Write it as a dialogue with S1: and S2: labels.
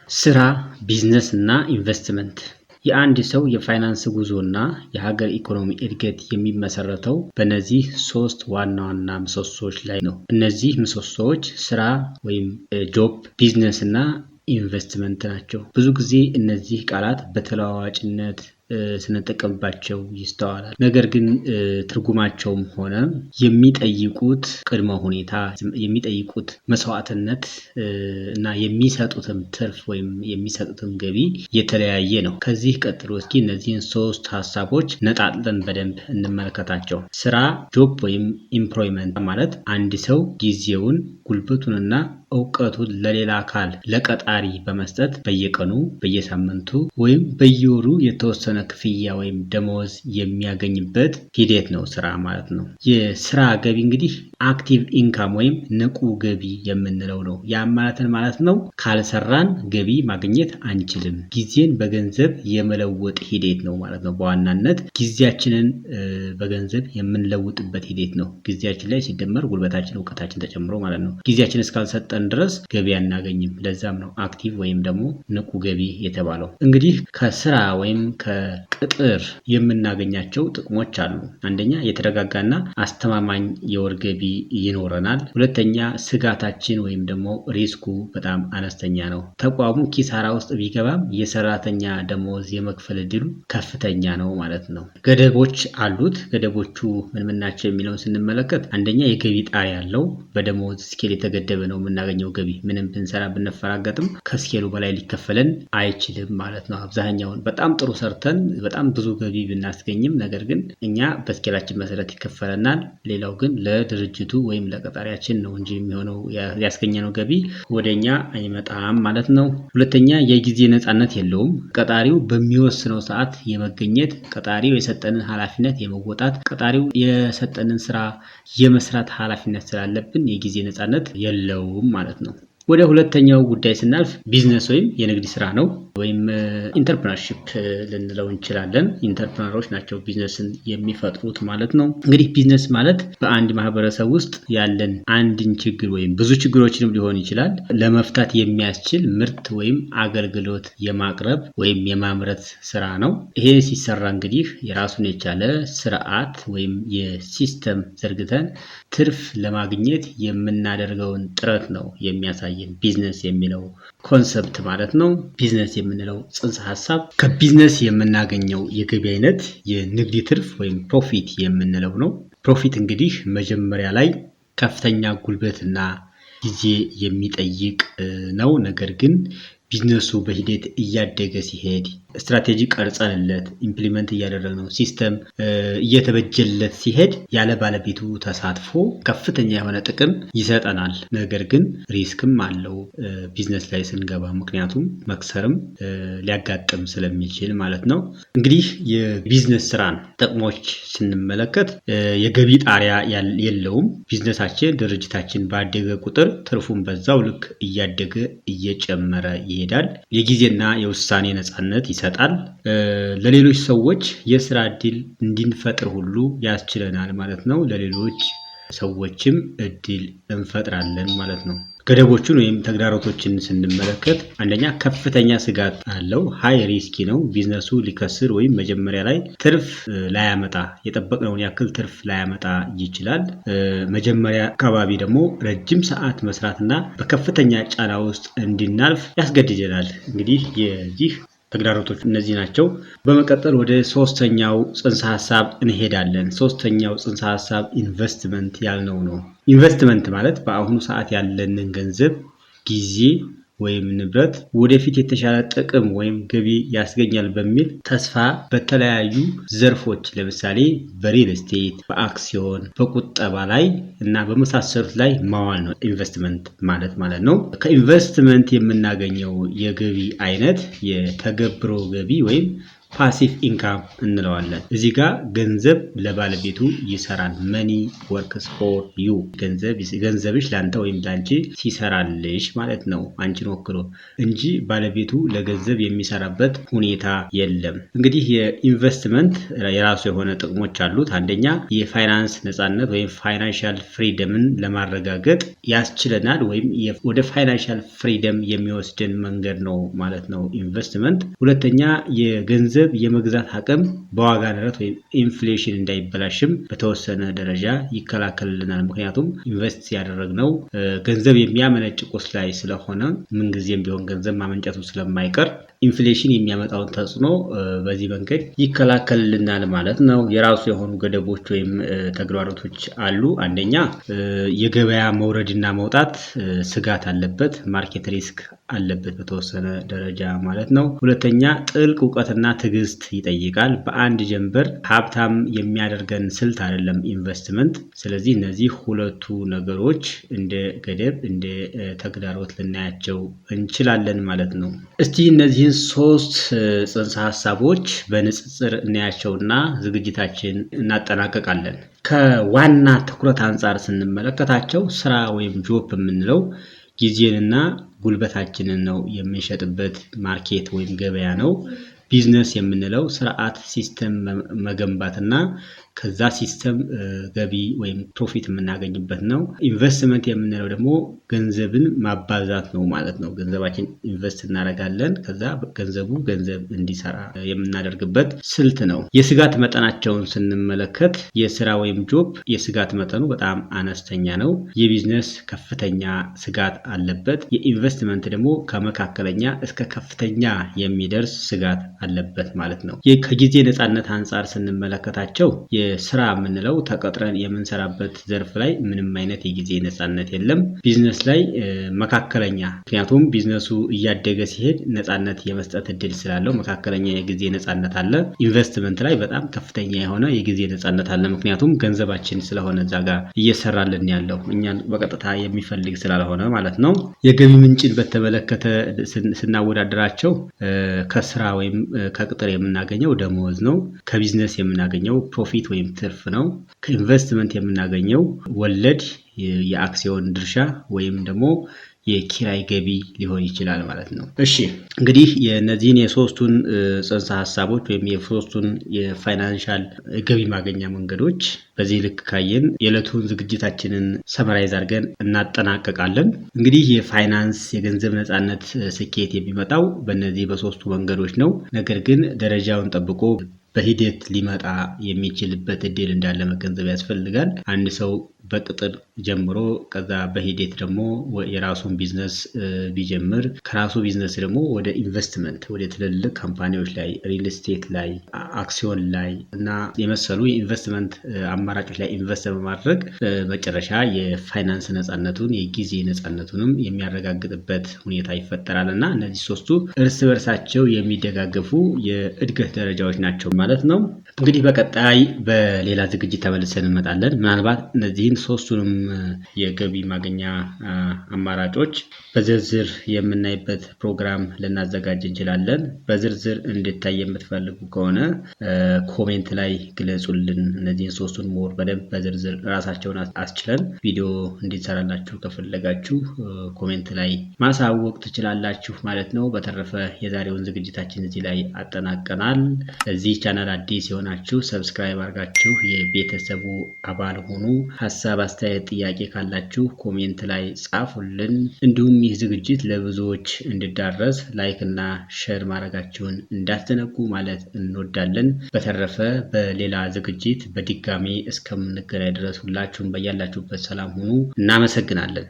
S1: ስራ፣ ቢዝነስ እና ኢንቨስትመንት የአንድ ሰው የፋይናንስ ጉዞ እና የሀገር ኢኮኖሚ እድገት የሚመሰረተው በእነዚህ ሶስት ዋና ዋና ምሰሶዎች ላይ ነው። እነዚህ ምሰሶዎች ስራ ወይም ጆብ፣ ቢዝነስ እና ኢንቨስትመንት ናቸው። ብዙ ጊዜ እነዚህ ቃላት በተለዋዋጭነት ስንጠቀምባቸው ይስተዋላል። ነገር ግን ትርጉማቸውም ሆነ የሚጠይቁት ቅድመ ሁኔታ፣ የሚጠይቁት መስዋዕትነት እና የሚሰጡትም ትርፍ ወይም የሚሰጡትም ገቢ የተለያየ ነው። ከዚህ ቀጥሎ እስኪ እነዚህን ሶስት ሀሳቦች ነጣጥለን በደንብ እንመለከታቸው። ስራ ጆብ ወይም ኢምፕሎይመንት ማለት አንድ ሰው ጊዜውን ጉልበቱንና እውቀቱን ለሌላ አካል ለቀጣሪ በመስጠት በየቀኑ፣ በየሳምንቱ ወይም በየወሩ የተወሰነ ክፍያ ወይም ደመወዝ የሚያገኝበት ሂደት ነው ስራ ማለት ነው። የስራ ገቢ እንግዲህ አክቲቭ ኢንካም ወይም ንቁ ገቢ የምንለው ነው። ያም ማለት ነው ካልሰራን ገቢ ማግኘት አንችልም። ጊዜን በገንዘብ የመለወጥ ሂደት ነው ማለት ነው። በዋናነት ጊዜያችንን በገንዘብ የምንለውጥበት ሂደት ነው። ጊዜያችን ላይ ሲደመር ጉልበታችን፣ እውቀታችን ተጨምሮ ማለት ነው። ጊዜያችን እስካልሰጠን ድረስ ገቢ አናገኝም። ለዛም ነው አክቲቭ ወይም ደግሞ ንቁ ገቢ የተባለው። እንግዲህ ከስራ ወይም ከቅጥር የምናገኛቸው ጥቅሞች አሉ። አንደኛ የተረጋጋና አስተማማኝ የወር ገቢ ይኖረናል። ሁለተኛ ስጋታችን ወይም ደግሞ ሪስኩ በጣም አነስተኛ ነው። ተቋሙ ኪሳራ ውስጥ ቢገባም የሰራተኛ ደሞዝ የመክፈል እድሉ ከፍተኛ ነው ማለት ነው። ገደቦች አሉት። ገደቦቹ ምን ናቸው የሚለውን ስንመለከት አንደኛ የገቢ ጣሪያ ያለው በደሞዝ ስኬል የተገደበ ነው የምናገኘው ገቢ። ምንም ብንሰራ ብንፈራገጥም ከስኬሉ በላይ ሊከፈለን አይችልም ማለት ነው። አብዛኛውን በጣም ጥሩ ሰርተን በጣም ብዙ ገቢ ብናስገኝም ነገር ግን እኛ በስኬላችን መሰረት ይከፈለናል። ሌላው ግን ለድርጅቱ ወይም ለቀጣሪያችን ነው እንጂ የሚሆነው ያስገኘነው ገቢ ወደኛ አይመጣም ማለት ነው። ሁለተኛ የጊዜ ነፃነት የለውም። ቀጣሪው በሚወስነው ሰዓት የመገኘት፣ ቀጣሪው የሰጠንን ኃላፊነት የመወጣት፣ ቀጣሪው የሰጠንን ስራ የመስራት ኃላፊነት ስላለብን የጊዜ ነፃነት የለውም ማለት ነው። ወደ ሁለተኛው ጉዳይ ስናልፍ ቢዝነስ ወይም የንግድ ስራ ነው ወይም ኢንተርፕረነርሺፕ ልንለው እንችላለን። ኢንተርፕረነሮች ናቸው ቢዝነስን የሚፈጥሩት ማለት ነው። እንግዲህ ቢዝነስ ማለት በአንድ ማህበረሰብ ውስጥ ያለን አንድን ችግር ወይም ብዙ ችግሮችንም ሊሆን ይችላል ለመፍታት የሚያስችል ምርት ወይም አገልግሎት የማቅረብ ወይም የማምረት ስራ ነው። ይሄ ሲሰራ እንግዲህ የራሱን የቻለ ስርዓት ወይም የሲስተም ዘርግተን ትርፍ ለማግኘት የምናደርገውን ጥረት ነው የሚያሳየን ቢዝነስ የሚለው ኮንሰፕት ማለት ነው። ቢዝነስ የምንለው ጽንሰ ሀሳብ ከቢዝነስ የምናገኘው የገቢ አይነት የንግድ ትርፍ ወይም ፕሮፊት የምንለው ነው። ፕሮፊት እንግዲህ መጀመሪያ ላይ ከፍተኛ ጉልበትና ጊዜ የሚጠይቅ ነው። ነገር ግን ቢዝነሱ በሂደት እያደገ ሲሄድ ስትራቴጂ ቀርጸንለት ኢምፕሊመንት እያደረግነው ሲስተም እየተበጀለት ሲሄድ ያለ ባለቤቱ ተሳትፎ ከፍተኛ የሆነ ጥቅም ይሰጠናል። ነገር ግን ሪስክም አለው ቢዝነስ ላይ ስንገባ፣ ምክንያቱም መክሰርም ሊያጋጥም ስለሚችል ማለት ነው። እንግዲህ የቢዝነስ ስራን ጥቅሞች ስንመለከት የገቢ ጣሪያ የለውም። ቢዝነሳችን ድርጅታችን ባደገ ቁጥር ትርፉን በዛው ልክ እያደገ እየጨመረ ይሄዳል። የጊዜና የውሳኔ ነፃነት ይሰጣል። ለሌሎች ሰዎች የስራ እድል እንድንፈጥር ሁሉ ያስችለናል ማለት ነው። ለሌሎች ሰዎችም እድል እንፈጥራለን ማለት ነው። ገደቦቹን ወይም ተግዳሮቶችን ስንመለከት አንደኛ ከፍተኛ ስጋት አለው። ሃይ ሪስኪ ነው። ቢዝነሱ ሊከስር ወይም መጀመሪያ ላይ ትርፍ ላያመጣ የጠበቅነውን ያክል ትርፍ ላያመጣ ይችላል። መጀመሪያ አካባቢ ደግሞ ረጅም ሰዓት መስራትና በከፍተኛ ጫና ውስጥ እንድናልፍ ያስገድደናል። እንግዲህ የዚህ ተግዳሮቶች እነዚህ ናቸው። በመቀጠል ወደ ሶስተኛው ጽንሰ ሀሳብ እንሄዳለን። ሶስተኛው ጽንሰ ሀሳብ ኢንቨስትመንት ያልነው ነው። ኢንቨስትመንት ማለት በአሁኑ ሰዓት ያለንን ገንዘብ፣ ጊዜ ወይም ንብረት ወደፊት የተሻለ ጥቅም ወይም ገቢ ያስገኛል በሚል ተስፋ በተለያዩ ዘርፎች ለምሳሌ በሪል ስቴት፣ በአክሲዮን፣ በቁጠባ ላይ እና በመሳሰሉት ላይ ማዋል ነው ኢንቨስትመንት ማለት ነው። ከኢንቨስትመንት የምናገኘው የገቢ አይነት የተገብሮ ገቢ ወይም ፓሲቭ ኢንካም እንለዋለን። እዚህ ጋር ገንዘብ ለባለቤቱ ይሰራል። መኒ ወርክስ ፎር ዩ። ገንዘብሽ ለአንተ ወይም ለአንቺ ሲሰራልሽ ማለት ነው፣ አንቺን ወክሎ እንጂ ባለቤቱ ለገንዘብ የሚሰራበት ሁኔታ የለም። እንግዲህ የኢንቨስትመንት የራሱ የሆነ ጥቅሞች አሉት። አንደኛ የፋይናንስ ነፃነት ወይም ፋይናንሻል ፍሪደምን ለማረጋገጥ ያስችለናል፣ ወይም ወደ ፋይናንሻል ፍሪደም የሚወስድን መንገድ ነው ማለት ነው ኢንቨስትመንት። ሁለተኛ የገንዘብ የመግዛት አቅም በዋጋ ንረት ወይም ኢንፍሌሽን እንዳይበላሽም በተወሰነ ደረጃ ይከላከልልናል። ምክንያቱም ኢንቨስት ያደረግነው ገንዘብ የሚያመነጭ ቁስ ላይ ስለሆነ ምንጊዜም ቢሆን ገንዘብ ማመንጨቱ ስለማይቀር ኢንፍሌሽን የሚያመጣውን ተጽዕኖ በዚህ መንገድ ይከላከልልናል ማለት ነው። የራሱ የሆኑ ገደቦች ወይም ተግዳሮቶች አሉ። አንደኛ የገበያ መውረድና መውጣት ስጋት አለበት፣ ማርኬት ሪስክ አለበት በተወሰነ ደረጃ ማለት ነው። ሁለተኛ ጥልቅ እውቀትና ትዕግስት ይጠይቃል። በአንድ ጀንበር ሀብታም የሚያደርገን ስልት አይደለም ኢንቨስትመንት። ስለዚህ እነዚህ ሁለቱ ነገሮች እንደ ገደብ እንደ ተግዳሮት ልናያቸው እንችላለን ማለት ነው። እስቲ እነዚህን ሶስት ጽንሰ ሀሳቦች በንጽጽር እናያቸውና ዝግጅታችን እናጠናቀቃለን። ከዋና ትኩረት አንጻር ስንመለከታቸው ስራ ወይም ጆብ የምንለው ጊዜንና ጉልበታችንን ነው የምንሸጥበት ማርኬት ወይም ገበያ ነው። ቢዝነስ የምንለው ስርዓት ሲስተም መገንባትና ከዛ ሲስተም ገቢ ወይም ፕሮፊት የምናገኝበት ነው። ኢንቨስትመንት የምንለው ደግሞ ገንዘብን ማባዛት ነው ማለት ነው። ገንዘባችን ኢንቨስት እናደርጋለን፣ ከዛ ገንዘብ እንዲሰራ የምናደርግበት ስልት ነው። የስጋት መጠናቸውን ስንመለከት የስራ ወይም ጆብ የስጋት መጠኑ በጣም አነስተኛ ነው። የቢዝነስ ከፍተኛ ስጋት አለበት። የኢንቨስትመንት ደግሞ ከመካከለኛ እስከ ከፍተኛ የሚደርስ ስጋት አለበት ማለት ነው። ከጊዜ ነፃነት አንጻር ስንመለከታቸው የስራ የምንለው ተቀጥረን የምንሰራበት ዘርፍ ላይ ምንም አይነት የጊዜ ነፃነት የለም። ቢዝነስ ላይ መካከለኛ፣ ምክንያቱም ቢዝነሱ እያደገ ሲሄድ ነፃነት የመስጠት እድል ስላለው መካከለኛ የጊዜ ነፃነት አለ። ኢንቨስትመንት ላይ በጣም ከፍተኛ የሆነ የጊዜ ነፃነት አለ፣ ምክንያቱም ገንዘባችን ስለሆነ እዛ ጋር እየሰራልን ያለው እኛን በቀጥታ የሚፈልግ ስላልሆነ ማለት ነው። የገቢ ምንጭን በተመለከተ ስናወዳደራቸው ከስራ ወይም ከቅጥር የምናገኘው ደሞዝ ነው። ከቢዝነስ የምናገኘው ፕሮፊት ወይም ትርፍ ነው። ከኢንቨስትመንት የምናገኘው ወለድ፣ የአክሲዮን ድርሻ ወይም ደግሞ የኪራይ ገቢ ሊሆን ይችላል ማለት ነው። እሺ እንግዲህ የነዚህን የሶስቱን ጽንሰ ሀሳቦች ወይም የሶስቱን የፋይናንሻል ገቢ ማገኛ መንገዶች በዚህ ልክ ካየን የዕለቱን ዝግጅታችንን ሰመራይዝ አድርገን እናጠናቀቃለን። እንግዲህ የፋይናንስ የገንዘብ ነፃነት ስኬት የሚመጣው በእነዚህ በሶስቱ መንገዶች ነው። ነገር ግን ደረጃውን ጠብቆ በሂደት ሊመጣ የሚችልበት እድል እንዳለ መገንዘብ ያስፈልጋል። አንድ ሰው በቅጥር ጀምሮ ከዛ በሂደት ደግሞ የራሱን ቢዝነስ ቢጀምር ከራሱ ቢዝነስ ደግሞ ወደ ኢንቨስትመንት ወደ ትልልቅ ካምፓኒዎች ላይ ሪል ስቴት ላይ አክሲዮን ላይ እና የመሰሉ የኢንቨስትመንት አማራጮች ላይ ኢንቨስት በማድረግ መጨረሻ የፋይናንስ ነፃነቱን የጊዜ ነፃነቱንም የሚያረጋግጥበት ሁኔታ ይፈጠራል እና እነዚህ ሶስቱ እርስ በርሳቸው የሚደጋገፉ የእድገት ደረጃዎች ናቸው ማለት ነው። እንግዲህ በቀጣይ በሌላ ዝግጅት ተመልሰን እንመጣለን። ምናልባት እነዚህን ሶስቱንም የገቢ ማግኛ አማራጮች በዝርዝር የምናይበት ፕሮግራም ልናዘጋጅ እንችላለን። በዝርዝር እንድታይ የምትፈልጉ ከሆነ ኮሜንት ላይ ግለጹልን። እነዚህን ሶስቱን ሞር በደንብ በዝርዝር ራሳቸውን አስችለን ቪዲዮ እንዲሰራላችሁ ከፈለጋችሁ ኮሜንት ላይ ማሳወቅ ትችላላችሁ ማለት ነው። በተረፈ የዛሬውን ዝግጅታችን እዚህ ላይ አጠናቀናል። እዚህ ቻናል አዲስ የሆናችሁ ሰብስክራይብ አድርጋችሁ የቤተሰቡ አባል ሆኑ። ሀሳብ፣ አስተያየት፣ ጥያቄ ካላችሁ ኮሜንት ላይ ጻፉልን። እንዲሁም ይህ ዝግጅት ለብዙዎች እንዲዳረስ ላይክ እና ሼር ማድረጋችሁን እንዳትዘነጉ ማለት እንወዳለን። በተረፈ በሌላ ዝግጅት በድጋሚ እስከምንገናኝ ድረስ ሁላችሁም በያላችሁበት ሰላም ሁኑ። እናመሰግናለን።